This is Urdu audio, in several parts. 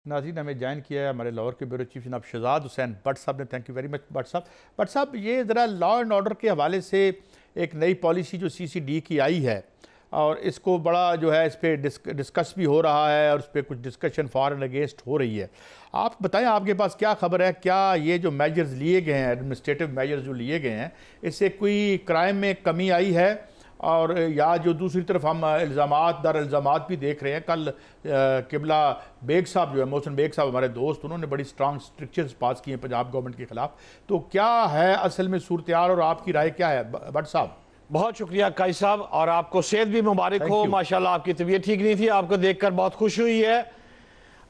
ناظرین ہمیں جوائن کیا ہے ہمارے لاہور کے بیورو چیف جناب شہزاد حسین بٹ صاحب نے. Thank you very much but صاحب یہ ذرا لا اینڈ آرڈر کے حوالے سے ایک نئی پالیسی جو CCD کی آئی ہے اور اس کو بڑا جو ہے اس پہ ڈسکس بھی ہو رہا ہے اور اس پہ کچھ ڈسکشن فار اینڈ اگینسٹ ہو رہی ہے. آپ بتائیں آپ کے پاس کیا خبر ہے, کیا یہ جو میجرز لیے گئے ہیں ایڈمنسٹریٹو میجرز جو لیے گئے ہیں اس سے کوئی کرائم میں کمی آئی ہے؟ اور یا جو دوسری طرف ہم الزامات بھی دیکھ رہے ہیں, کل قبلہ بیگ صاحب جو ہے محسن بیگ صاحب ہمارے دوست, انہوں نے بڑی سٹرانگ سٹرکچرز پاس کیے ہیں پنجاب گورنمنٹ کے خلاف, تو کیا ہے اصل میں صورتحال اور آپ کی رائے کیا ہے بٹ صاحب؟ بہت شکریہ قائد صاحب, اور آپ کو صحت بھی مبارک ہو. ماشاءاللہ آپ کی طبیعت ٹھیک نہیں تھی, آپ کو دیکھ کر بہت خوش ہوئی ہے.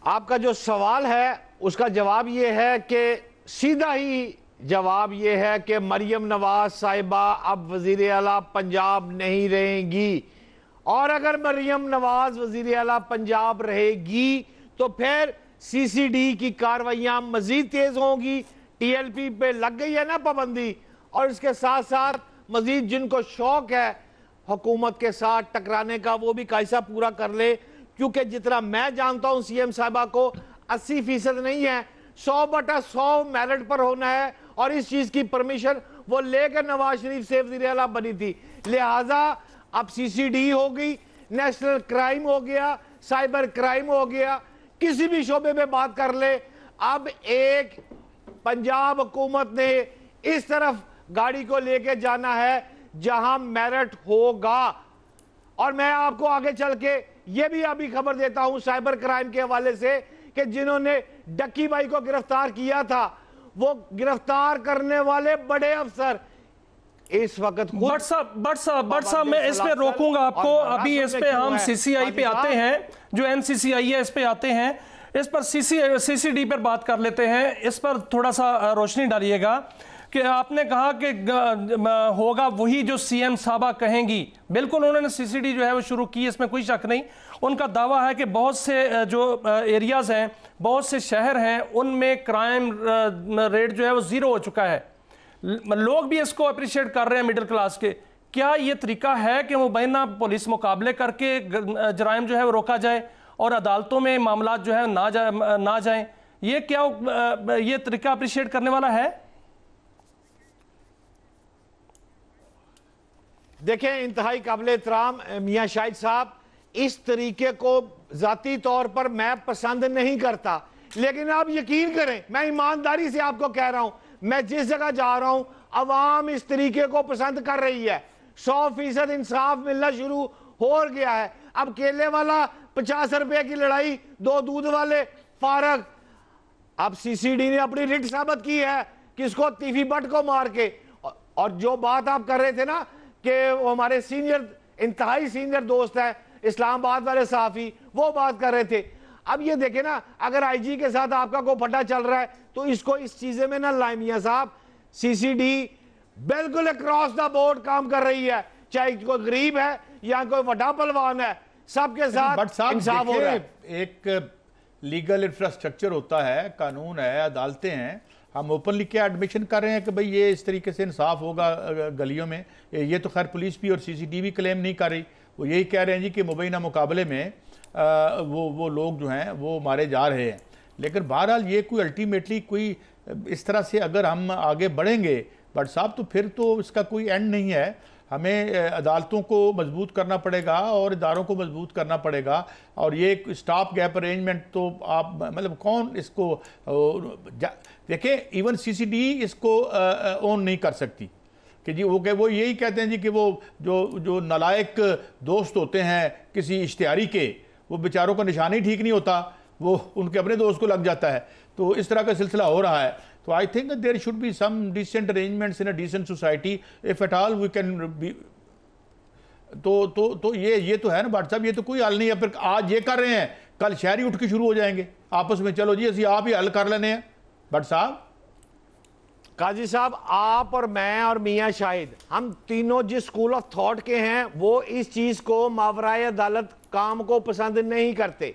آپ کا جو سوال ہے اس کا جواب یہ ہے کہ سیدھا ہی جواب یہ ہے کہ مریم نواز صاحبہ اب وزیر اعلیٰ پنجاب نہیں رہیں گی, اور اگر مریم نواز وزیر اعلیٰ پنجاب رہے گی تو پھر CCD کی کاروائیاں مزید تیز ہوں گی. TLP پہ لگ گئی ہے نا پابندی, اور اس کے ساتھ ساتھ مزید جن کو شوق ہے حکومت کے ساتھ ٹکرانے کا وہ بھی قائصہ پورا کر لے, کیونکہ جتنا میں جانتا ہوں CM صاحبہ کو 80% نہیں ہے, 100/100 میرٹ پر ہونا ہے, اور اس چیز کی پرمیشن وہ لے کر نواز شریف سے وزیر اعلیٰ بنی تھی. لہٰذا اب CCD ہو گئی, نیشنل کرائم ہو گیا, سائبر کرائم ہو گیا, کسی بھی شعبے میں بات کر لے. اب ایک پنجاب حکومت نے اس طرف گاڑی کو لے کے جانا ہے جہاں میرٹ ہوگا. اور میں آپ کو آگے چل کے یہ بھی ابھی خبر دیتا ہوں سائبر کرائم کے حوالے سے کہ جنہوں نے ڈکی بھائی کو گرفتار کیا تھا, وہ گرفتار کرنے والے بڑے افسر اس وقت بٹ صاحب میں اس پہ روکوں گا آپ کو. ابھی اس پہ ہم CCI پہ آتے ہیں, جو NCCI ہے اس پہ آتے ہیں, اس پر CCD پر بات کر لیتے ہیں. اس پر تھوڑا سا روشنی ڈالیے گا کہ آپ نے کہا کہ ہوگا وہی جو CM صاحبہ کہیں گی. بالکل انہوں نے CCD جو ہے وہ شروع کی, اس میں کوئی شک نہیں. ان کا دعویٰ ہے کہ بہت سے جو ایریاز ہیں, بہت سے شہر ہیں, ان میں کرائم ریٹ جو ہے وہ 0 ہو چکا ہے. لوگ بھی اس کو اپریشیٹ کر رہے ہیں مڈل کلاس کے. کیا یہ طریقہ ہے کہ مبینہ پولیس مقابلے کر کے جرائم جو ہے وہ روکا جائے اور عدالتوں میں معاملات جو ہے نہ جائیں؟ یہ کیا یہ طریقہ اپریشیٹ کرنے والا ہے؟ دیکھیں انتہائی قابل احترام میاں شاہد صاحب, اس طریقے کو ذاتی طور پر میں پسند نہیں کرتا, لیکن آپ یقین کریں, میں ایمانداری سے آپ کو کہہ رہا ہوں, میں جس جگہ جا رہا ہوں عوام اس طریقے کو پسند کر رہی ہے. 100% انصاف ملنا شروع ہو گیا ہے. اب کیلے والا 50 روپے کی لڑائی, 2 دودھ والے فارغ. اب CCD نے اپنی رٹ ثابت کی ہے کس کو, تیفی بٹ کو مار کے. اور جو بات آپ کر رہے تھے نا کہ وہ ہمارے انتہائی سینئر دوست ہیں اسلام آباد والے صحافی, وہ بات کر رہے تھے. اب یہ دیکھیں نا, اگر IG کے ساتھ آپ کا کوئی پھٹا چل رہا ہے تو اس کو اس چیزیں میں نہ لائیں میاں صاحب. CCD بالکل اکراس دا بورڈ کام کر رہی ہے, چاہے کوئی غریب ہے یا کوئی وڈا پلوان ہے, سب کے ساتھ انصاف ہو رہا ہے. ایک لیگل انفراسٹرکچر ہوتا ہے, قانون ہے, عدالتیں ہیں. ہم اوپنلی کیا ایڈمیشن کر رہے ہیں کہ بھئی یہ اس طریقے سے انصاف ہوگا گلیوں میں؟ یہ تو خیر پولیس بھی اور CCD بھی کلیم نہیں کر رہی. وہ یہی کہہ رہے ہیں جی کہ مبینہ مقابلے میں وہ لوگ جو ہیں وہ مارے جا رہے ہیں. لیکن بہرحال یہ کوئی الٹیمیٹلی کوئی اس طرح سے اگر ہم آگے بڑھیں گے بٹ صاحب تو پھر تو اس کا کوئی اینڈ نہیں ہے. ہمیں عدالتوں کو مضبوط کرنا پڑے گا اور اداروں کو مضبوط کرنا پڑے گا, اور یہ اسٹاپ گیپ ارینجمنٹ تو آپ مطلب کون اس کو دیکھیں, ایون CCD اس کو اون نہیں کر سکتی کہ جی وہ یہی کہتے ہیں جی کہ وہ جو نالائق دوست ہوتے ہیں کسی اشتہاری کے, وہ بیچاروں کا نشان ہی ٹھیک نہیں ہوتا, وہ ان کے اپنے دوست کو لگ جاتا ہے. تو اس طرح کا سلسلہ ہو رہا ہے. So I think that there should be some decent arrangements in a decent society, if at all we can be. تو یہ تو ہے نا بٹ صاحب, یہ تو کوئی حل نہیں ہے. پھر آج یہ کر رہے ہیں, کل شہری اٹھ کے شروع ہو جائیں گے آپس میں, چلو جی اسی آپ ہی حل کر لینے ہیں. بٹ صاحب قاضی صاحب, آپ اور میں اور میاں شاہد, ہم تینوں جس اسکول آف تھاٹ کے ہیں وہ اس چیز کو ماورائے عدالت کام کو پسند نہیں کرتے.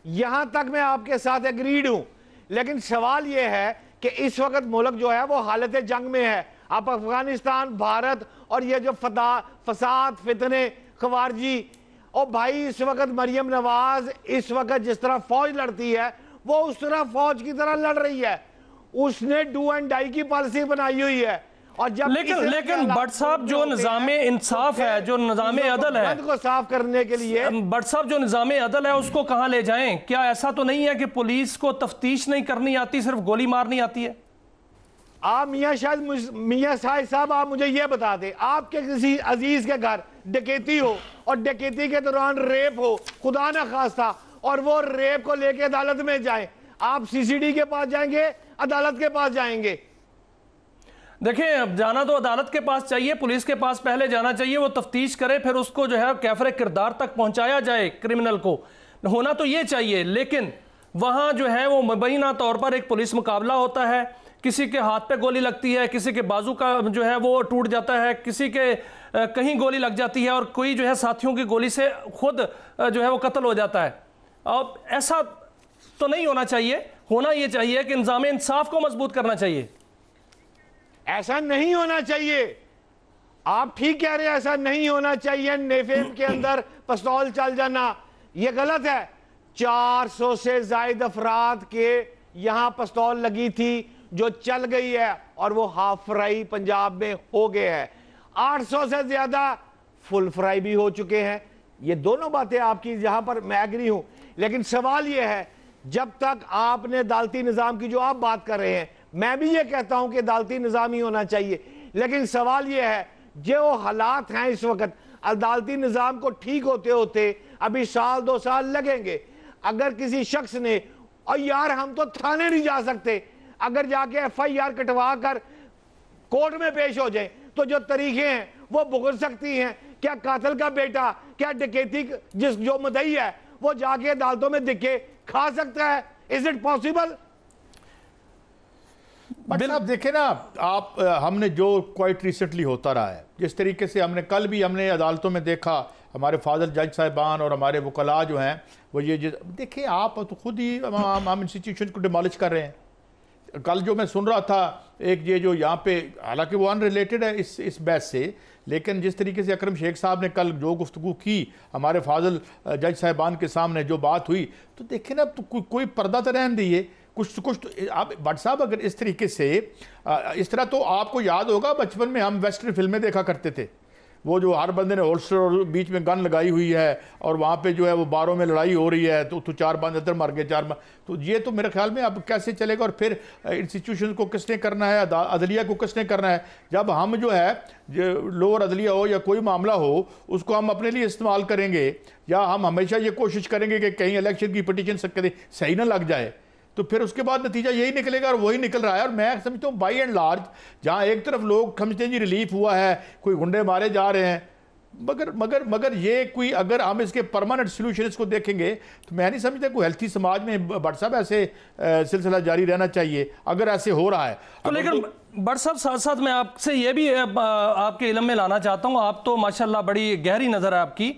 یہاں تک میں آپ کے ساتھ ایگریڈ ہوں, لیکن سوال یہ ہے کہ اس وقت ملک جو ہے وہ حالت جنگ میں ہے. آپ افغانستان, بھارت اور یہ جو فساد, فتنے, خوارجی, اور بھائی اس وقت مریم نواز اس وقت جس طرح فوج لڑتی ہے وہ اس طرح فوج کی طرح لڑ رہی ہے. اس نے ڈو اینڈ ڈائی کی پالیسی بنائی ہوئی ہے. اور جب لیکن بٹ صاحب جو نظام انصاف ہے, جو نظام عدل ہے, کو صاف کرنے کے لیے بٹ صاحب جو نظام عدل ہے اس کو کہاں لے جائیں؟ کیا ایسا تو نہیں ہے کہ پولیس کو تفتیش نہیں کرنی آتی, صرف گولی مارنی آتی ہے؟ آپ میاں صاحب آپ مجھے یہ بتا دیں, آپ کے کسی عزیز کے گھر ڈکیتی ہو اور ڈکیتی کے دوران ریپ ہو, خدا نہ خواستہ, اور وہ ریپ کو لے کے عدالت میں جائیں, آپ سی سی ڈی کے پاس جائیں گے, عدالت کے پاس جائیں گے؟ دیکھیں جانا تو عدالت کے پاس چاہیے, پولیس کے پاس پہلے جانا چاہیے, وہ تفتیش کرے, پھر اس کو جو ہے کیفر کردار تک پہنچایا جائے. کرمنل کو ہونا تو یہ چاہیے, لیکن وہاں جو ہے وہ مبینہ طور پر ایک پولیس مقابلہ ہوتا ہے, کسی کے ہاتھ پہ گولی لگتی ہے, کسی کے بازو کا جو ہے وہ ٹوٹ جاتا ہے, کسی کے کہیں گولی لگ جاتی ہے, اور کوئی جو ہے ساتھیوں کی گولی سے خود جو ہے وہ قتل ہو جاتا ہے. اب ایسا تو نہیں ہونا چاہیے. ہونا یہ چاہیے کہ نظام انصاف کو مضبوط کرنا چاہیے. ایسا نہیں ہونا چاہیے, آپ ٹھیک کہہ رہے ہیں, ایسا نہیں ہونا چاہیے. نیفیم کے اندر پستول چل جانا یہ غلط ہے. 400 سے زائد افراد کے یہاں پستول لگی تھی جو چل گئی ہے, اور وہ ہاف فرائی پنجاب میں ہو گئے ہیں. 800 سے زیادہ فل فرائی بھی ہو چکے ہیں. یہ دونوں باتیں آپ کی جہاں پر میں ایگری ہوں, لیکن سوال یہ ہے جب تک آپ نے عدالتی نظام کی جو آپ بات کر رہے ہیں, میں بھی یہ کہتا ہوں کہ عدالتی نظام ہی ہونا چاہیے, لیکن سوال یہ ہے جو حالات ہیں اس وقت, عدالتی نظام کو ٹھیک ہوتے ہوتے ابھی 1-2 سال لگیں گے. اگر کسی شخص نے, اور یار ہم تو تھانے نہیں جا سکتے, اگر جا کے ایف آئی آر کٹوا کر کورٹ میں پیش ہو جائیں تو جو طریقے ہیں وہ بھگت سکتی ہیں. کیا قاتل کا بیٹا, کیا ڈکیتی جو مدعی ہے وہ جا کے عدالتوں میں دکھے کھا سکتا ہے؟ Is it possible؟ آپ دیکھیں نا, آپ ہم نے جو کوائٹ ریسنٹلی ہوتا رہا ہے, جس طریقے سے ہم نے کل بھی ہم نے عدالتوں میں دیکھا, ہمارے فاضل جج صاحبان اور ہمارے وکلاء جو ہیں وہ یہ دیکھیں, آپ تو خود ہی ہم انسٹیٹیوشن کو ڈیمالش کر رہے ہیں. کل جو میں سن رہا تھا ایک یہ جو یہاں پہ, حالانکہ وہ ان ریلیٹڈ ہے اس بحث سے, لیکن جس طریقے سے اکرم شیخ صاحب نے کل جو گفتگو کی ہمارے فاضل جج صاحبان کے سامنے, جو بات ہوئی, تو دیکھیں نا تو کوئی پردہ تو رہن دیئے, کچھ تو آپ بٹ صاحب اگر اس طریقے سے اس طرح, تو آپ کو یاد ہوگا بچپن میں ہم ویسٹرن فلمیں دیکھا کرتے تھے, وہ جو ہر بندے نے ہولسٹر اور بیچ میں گن لگائی ہوئی ہے, اور وہاں پہ جو ہے وہ باروں میں لڑائی ہو رہی ہے, تو 4 بند ادھر مر گئے, 4 تو یہ تو میرے خیال میں اب کیسے چلے گا؟ اور پھر انسٹیٹیوشن کو کس نے کرنا ہے, عدلیہ کو کس نے کرنا ہے؟ جب ہم جو ہے لوور عدلیہ ہو یا کوئی معاملہ ہو اس کو ہم اپنے لیے استعمال کریں گے, یا ہم ہمیشہ یہ کوشش کریں گے کہ کہیں الیکشن کی پٹیشن صحیح نہ لگ جائے, تو پھر اس کے بعد نتیجہ یہی نکلے گا, اور وہی نکل رہا ہے. اور میں سمجھتا ہوں بائی اینڈ لارج جہاں ایک طرف لوگ سمجھتے ہیں جی ریلیف ہوا ہے, کوئی گنڈے مارے جا رہے ہیں, مگر یہ کوئی, اگر ہم اس کے پرماننٹ سلوشن اس کو دیکھیں گے تو میں نہیں سمجھتا کوئی ہیلتھی سماج میں بٹ صاحب ایسے سلسلہ جاری رہنا چاہیے اگر ایسے ہو رہا ہے. تو لیکن بٹ صاحب ساتھ ساتھ میں آپ سے یہ بھی آپ کے علم میں لانا چاہتا ہوں, آپ تو ماشاءاللہ بڑی گہری نظر ہے آپ کی.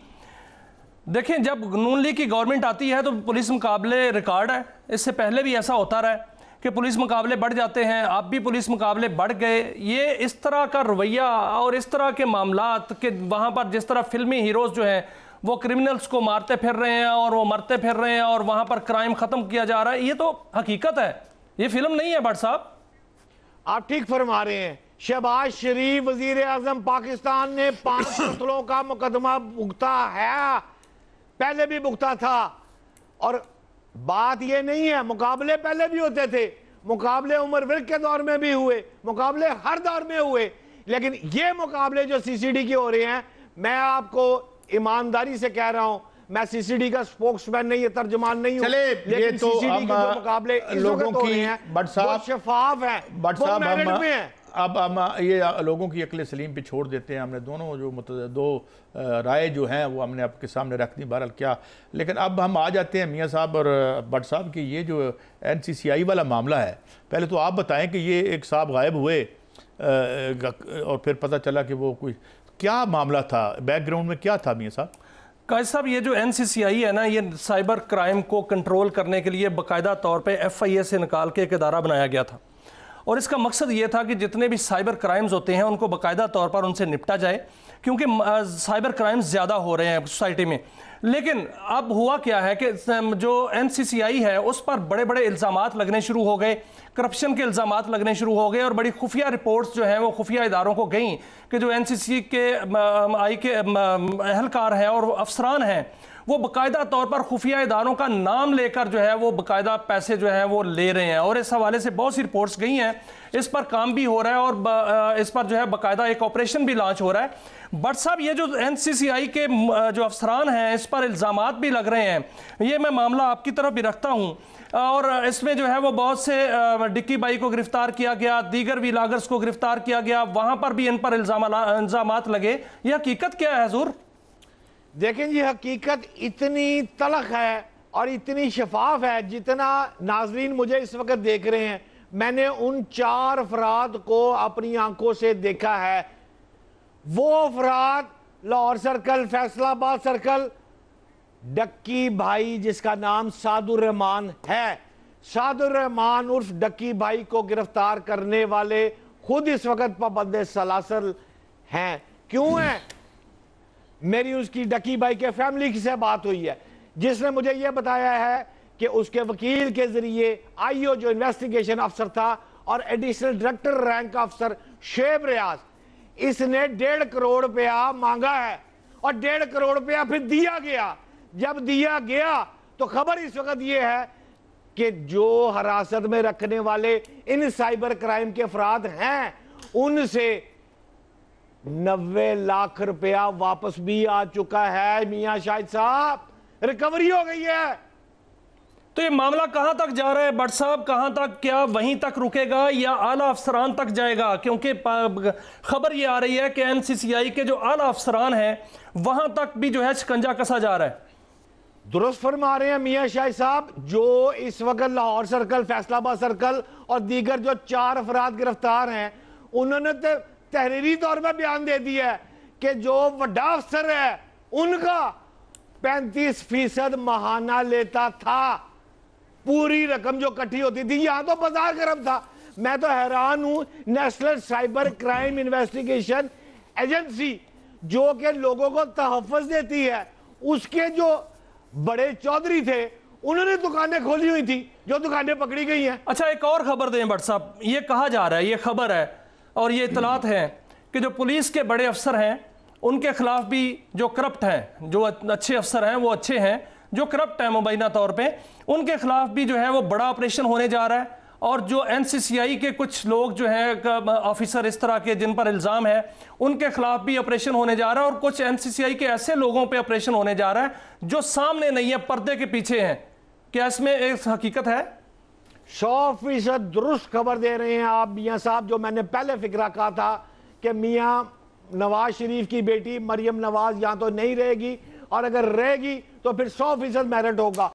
دیکھیں جب نون لیگ کی گورنمنٹ آتی ہے تو پولیس مقابلے ریکارڈ ہے, اس سے پہلے بھی ایسا ہوتا رہا ہے کہ پولیس مقابلے بڑھ جاتے ہیں, آپ بھی پولیس مقابلے بڑھ گئے. یہ اس طرح کا رویہ اور اس طرح کے معاملات کہ وہاں پر جس طرح فلمی ہیروز جو ہیں وہ کرمنلز کو مارتے پھر رہے ہیں اور وہ مرتے پھر رہے ہیں اور وہاں پر کرائم ختم کیا جا رہا ہے, یہ تو حقیقت ہے, یہ فلم نہیں ہے. بٹ صاحب آپ ٹھیک فرما رہے ہیں. شہباز شریف وزیر اعظم پاکستان نے 5 قتلوں کا مقدمہ بھگتا ہے, پہلے بھی بھگتا تھا. اور بات یہ نہیں ہے, مقابلے پہلے بھی ہوتے تھے, مقابلے عمر ورک کے دور میں بھی ہوئے, مقابلے ہر دور میں ہوئے, لیکن یہ مقابلے جو سی سی ڈی کے ہو رہے ہیں, میں آپ کو ایمانداری سے کہہ رہا ہوں, میں سی سی ڈی کا سپوکس مین نہیں, یہ ترجمان نہیں ہوں, لیکن سی سی ڈی کے جو مقابلے اس وقت ہو رہے ہیں وہ شفاف ہیں, وہ میرٹ میں ہیں. اب ہم یہ لوگوں کی عقل سلیم پہ چھوڑ دیتے ہیں. ہم نے دونوں جو دو رائے جو ہیں وہ ہم نے آپ کے سامنے رکھ دی, بہرحال کیا. لیکن اب ہم آ جاتے ہیں میاں صاحب اور بٹ صاحب کی یہ جو این سی سی آئی والا معاملہ ہے. پہلے تو آپ بتائیں کہ یہ ایک صاحب غائب ہوئے اور پھر پتہ چلا کہ وہ کوئی کیا معاملہ تھا, بیک گراؤنڈ میں کیا تھا میاں صاحب؟ قائد صاحب یہ جو این سی سی آئی ہے نا, یہ سائبر کرائم کو کنٹرول کرنے کے لیے باقاعدہ طور پہ ایف آئی اے سے نکال کے ایک ادارہ بنایا گیا تھا, اور اس کا مقصد یہ تھا کہ جتنے بھی سائبر کرائمز ہوتے ہیں ان کو باقاعدہ طور پر ان سے نپٹا جائے, کیونکہ سائبر کرائمز زیادہ ہو رہے ہیں سوسائٹی میں. لیکن اب ہوا کیا ہے کہ جو این سی سی آئی ہے اس پر بڑے بڑے الزامات لگنے شروع ہو گئے، کرپشن کے الزامات لگنے شروع ہو گئے، اور بڑی خفیہ رپورٹس جو ہیں وہ خفیہ اداروں کو گئیں کہ جو این سی سی آئی کے اہلکار ہیں اور افسران ہیں وہ باقاعدہ طور پر خفیہ اداروں کا نام لے کر جو ہے وہ باقاعدہ پیسے جو ہیں وہ لے رہے ہیں، اور اس حوالے سے بہت سی رپورٹس گئی ہیں، اس پر کام بھی ہو رہا ہے اور اس پر جو ہے باقاعدہ ایک آپریشن بھی لانچ ہو رہا ہے۔ بٹ صاحب یہ جو این سی سی آئی کے جو افسران ہیں اس پر الزامات بھی لگ رہے ہیں، یہ میں معاملہ آپ کی طرف بھی رکھتا ہوں، اور اس میں جو ہے وہ بہت سے ڈکی بائی کو گرفتار کیا گیا، دیگر ویلاگرز کو گرفتار کیا گیا، وہاں پر بھی ان پر الزامات لگے، یہ حقیقت کیا ہے حضور؟ دیکھیں جی، حقیقت اتنی تلخ ہے اور اتنی شفاف ہے، جتنا ناظرین مجھے اس وقت دیکھ رہے ہیں میں نے ان 4 افراد کو اپنی آنکھوں سے دیکھا ہے۔ وہ افراد لاہور سرکل، فیصل آباد سرکل، ڈکی بھائی جس کا نام سعد الرحمان ہے، سعد الرحمان عرف ڈکی بھائی کو گرفتار کرنے والے خود اس وقت پابند سلاسل ہیں۔ کیوں ہیں؟ میری اس کی ڈکی بھائی کے فیملی سے بات ہوئی ہے، جس نے مجھے یہ بتایا ہے کہ اس کے وکیل کے ذریعے آئی او جو انویسٹیگیشن افسر تھا اور ایڈیشنل ڈائریکٹر رینک کا افسر شعیب ریاض، اس نے 1.5 کروڑ روپیہ مانگا ہے اور 1.5 کروڑ روپیہ پھر دیا گیا۔ جب دیا گیا تو خبر اس وقت یہ ہے کہ جو حراست میں رکھنے والے ان سائبر کرائم کے افراد ہیں ان سے 90 لاکھ روپیہ واپس بھی آ چکا ہے۔ میاں شاہد صاحب، ریکوری ہو گئی ہے۔ تو یہ معاملہ کہاں تک جا رہا ہے بٹ صاحب؟ کہاں تک؟ کیا وہیں تک رکے گا یا اعلیٰ افسران تک جائے گا؟ کیونکہ خبر یہ آ رہی ہے کہ این سی سی آئی کے جو اعلیٰ افسران ہیں وہاں تک بھی جو ہے شکنجہ کسا جا رہا ہے۔ درست فرما رہے ہیں میاں شاہد صاحب۔ جو اس وقت لاہور سرکل، فیصل آباد سرکل اور دیگر جو 4 افراد گرفتار ہیں، انہوں نے تحریری طور پر بیان دے دیا ہے کہ جو وڈا افسر ہے ان کا 35% ماہانہ لیتا تھا۔ پوری رقم جو کٹھی ہوتی تھی، یہاں تو بازار گرم تھا۔ میں تو حیران ہوں، national cyber crime investigation agency جو کہ لوگوں کو تحفظ دیتی ہے، اس کے جو بڑے چودھری تھے انہوں نے دکانیں کھولی ہوئی تھی، جو دکانیں پکڑی گئی ہیں۔ اچھا، ایک اور خبر دیں بٹ صاحب، یہ کہا جا رہا ہے، یہ خبر ہے اور یہ اطلاعات ہیں کہ جو پولیس کے بڑے افسر ہیں ان کے خلاف بھی جو کرپٹ ہیں، جو اچھے افسر ہیں وہ اچھے ہیں، جو کرپٹ ہیں مبینہ طور پہ، ان کے خلاف بھی جو ہے وہ بڑا آپریشن ہونے جا رہا ہے، اور جو این سی سی آئی کے کچھ لوگ جو ہیں آفیسر اس طرح کے جن پر الزام ہے ان کے خلاف بھی آپریشن ہونے جا رہا ہے، اور کچھ این سی سی آئی کے ایسے لوگوں پہ آپریشن ہونے جا رہا ہے جو سامنے نہیں ہے، پردے کے پیچھے ہیں۔ کیا اس میں ایک حقیقت ہے؟ 100% درست خبر دے رہے ہیں آپ میاں صاحب۔ جو میں نے پہلے فکرہ کہا تھا کہ میاں نواز شریف کی بیٹی مریم نواز یہاں تو نہیں رہے گی، اور اگر رہے گی تو پھر 100% میرٹ ہوگا۔